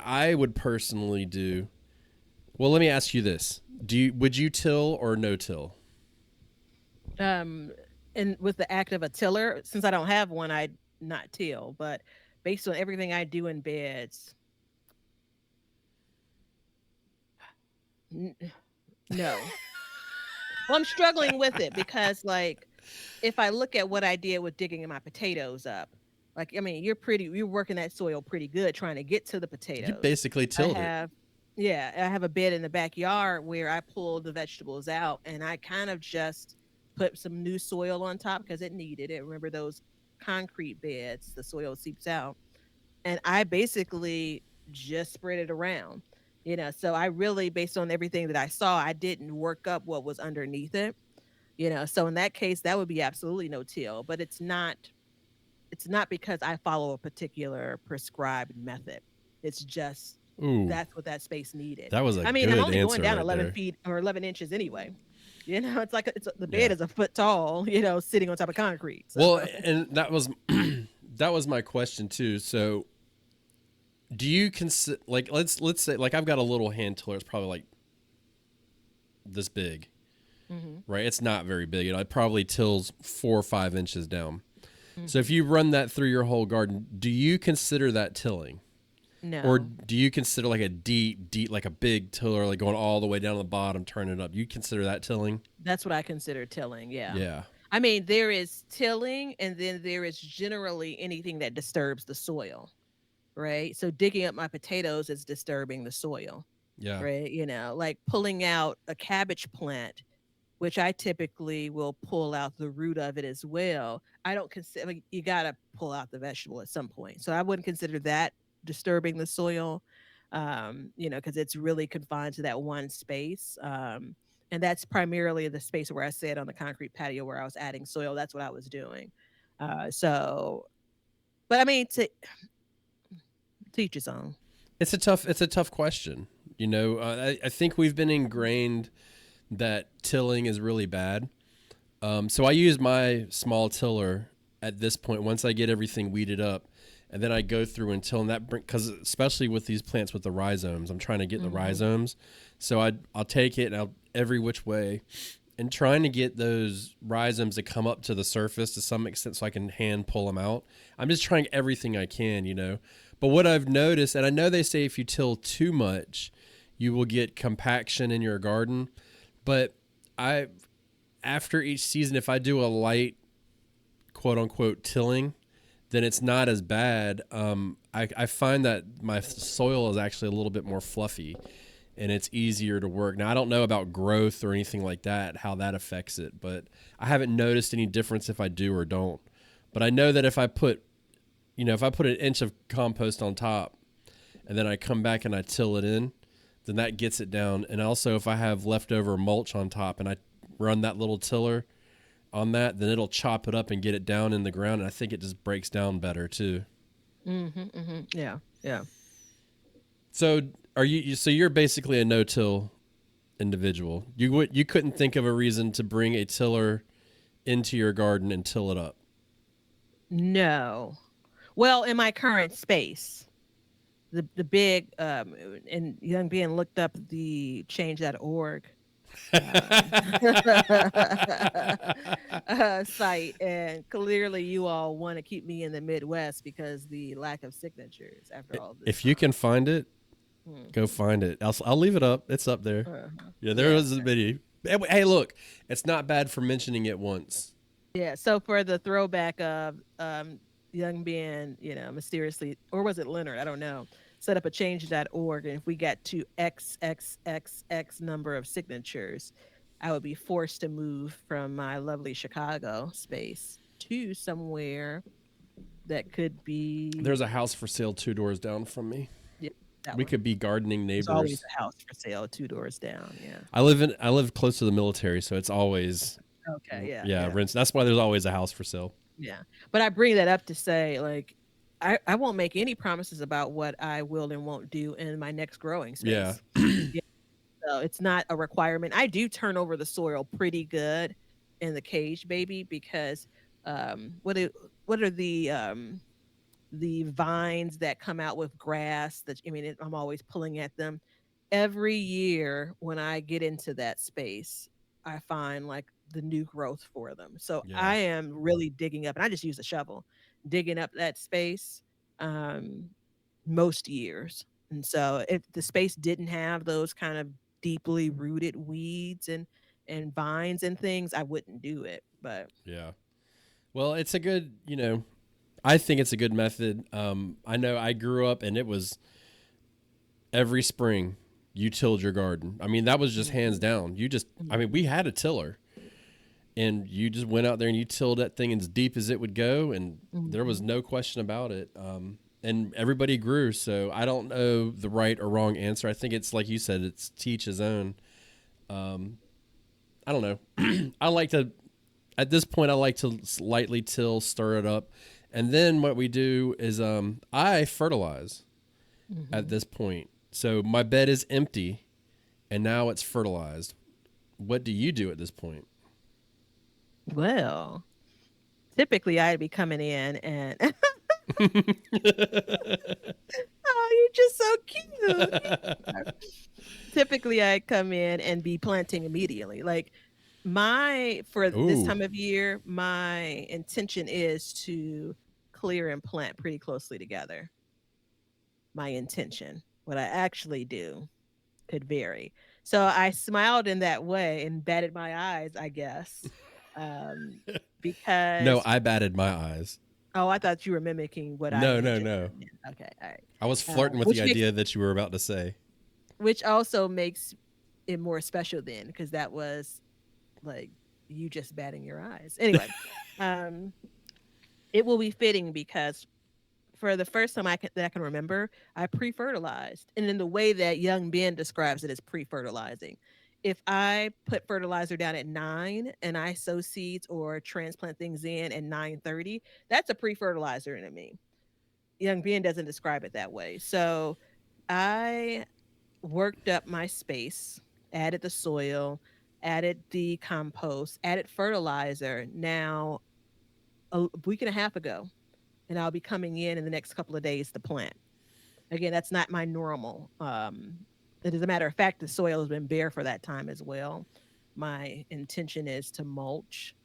I would personally do. Well, let me ask you this: would you till or no till? Um, and with the act of a tiller, since I don't have one, I not till. But based on everything I do in beds, n- no. Well, I'm struggling with it because, like, if I look at what I did with digging my potatoes up, like, I mean, you're working that soil pretty good trying to get to the You potatoes. basically I tilled it. have, yeah, I have a bed in the backyard where I pull the vegetables out and I kind of just put some new soil on top because it needed it. Remember those concrete beds, the soil seeps out. And I basically just spread it around. So I really, based on everything that I saw, I didn't work up what was underneath it. So in that case, that would be absolutely no till, but it's not because I follow a particular prescribed method. It's just Ooh, that's what that space needed. that was a I mean, I'm good only going answer down right 11 there. feet or 11 inches anyway. It's like the bed Yeah. is a foot tall, sitting on top of concrete. So, Well, and that was that was my question too. So, do you consider like let's say like I've got a little hand tiller. It's probably like this big, hmm right? It's not very big. It probably tills 4 or 5 inches down. So if hmm you run that through your whole garden, do you consider that tilling? Or no, do you consider like a deep, like a big tiller, like going all the way down to the bottom, turning it up? You consider that tilling? that's what I consider tilling. Yeah. Yeah. I mean, there is tilling and then there is generally anything that disturbs the soil, right? So digging up my potatoes is disturbing the soil, Yeah. right? Like pulling out a cabbage plant, which I typically will pull out the root of it as well. I don't consider, like, you got to pull out the vegetable at some point. So I wouldn't consider that disturbing the soil, because it's really confined to that one space. And that's primarily the space where I said on the concrete patio where I was adding soil. That's what I was doing. But I mean, to teach his own. It's a tough question. I think we've been ingrained that tilling is really bad. So I use my small tiller at this point once I get everything weeded up, and then I go through and till, and that because especially with these plants with the rhizomes, I'm trying to get the hmm rhizomes. So I'll take it and I'll every which way, and trying to get those rhizomes to come up to the surface to some extent so I can hand pull them out. I'm just trying everything I can. But what I've noticed, and I know they say if you till too much, you will get compaction in your garden, but I after each season, if I do a light quote unquote tilling, then it's not as bad. I find that my soil is actually a little bit more fluffy and it's easier to work. Now, I don't know about growth or anything like that, how that affects it, but I haven't noticed any difference if I do or don't. But I know that if I put an inch of compost on top and then I come back and I till it in, then that gets it down. And also, if I have leftover mulch on top and I run that little tiller on that, then it'll chop it up and get it down in the ground. And I think it just breaks down better too. Yeah. Yeah. So So you're basically a no-till individual. You couldn't think of a reason to bring a tiller into your garden and till it up. No. Well, in my current space, the big and young being looked up the change.org um site, and clearly you all want to keep me in the Midwest because the lack of signatures after all this If you can time. find it, go hmm find it. I'll leave it up. It's up there. uh-huh. Yeah, there Yeah. was a video. Hey, look, it's not bad for mentioning it once. Yeah, so for the throwback of young Ben, mysteriously, or was it Leonard? I don't know. Set up a change.org, and if we got to XXXX number of signatures, I would be forced to move from my lovely Chicago space to somewhere that could There's be. a house for sale 2 doors down from me. Yeah, that We one. could be gardening There's always neighbors. a house for sale 2 doors down. Yeah. I live close to the military, so it's always Okay. Yeah. yeah, Yeah. rents. That's why there's always a house for sale. Yeah. But I bring that up to say, like, I won't make any promises about what I will and won't do in my next growing Yeah. space. Yeah. So it's not a requirement. I do turn over the soil pretty good in the cage baby because what are the the vines that come out with grass that I mean I'm always pulling at them. Every year when I get into that space, I find like the new growth for them. So Yeah. I am really digging up and I just use a shovel, digging up that space um most years. And so if the space didn't have those kind of deeply rooted weeds and vines and things, I wouldn't do it. But Yeah. Well, it's a good, I think it's a good method. I know I grew up and it was every spring you tilled your garden. I mean, that was just hands mhm, down. I mean, we mhm, had a tiller and you just went out there and you tilled that thing as deep as it would go. And there was mhm. no question about it. And everybody grew. So I don't know the right or wrong answer. I think it's like you said, it's teach his own. Um, I don't know. I like to, at this point, I like to lightly till, stir it up. And then what we do is I fertilize at Mhm. this point. So my bed is empty and now it's fertilized. What do you do at this point? Well, typically I'd be coming in and oh, you're just so cute. Typically I'd come in and be planting immediately. Like my for this Ooh, time of year, my intention is to clear and plant pretty closely together. My intention. What I actually do could vary. So I smiled in that way and batted my eyes, I guess. Um, no, because I batted my eyes. oh, I thought you were mimicking what I No, had no, just no. done then. Okay, all right. I was flirting with the Which makes idea that you were about to say. which also makes it more special then, because that was like you just batting your eyes. Anyway, um, it will be fitting because for the first time that I can remember, I pre-fertilized, and in the way that young Ben describes it as pre-fertilizing. If I put fertilizer down at 9 and I sow seeds or transplant things in at 9:30, that's a pre-fertilizer to me. Young Ben doesn't describe it that way. So I worked up my space, added the soil, added the compost, added fertilizer now a week and a half ago, and I'll be coming in the next couple of days to plant. Again, that's not my normal. As a matter of fact, the soil has been bare for that time as well. My intention is to mulch.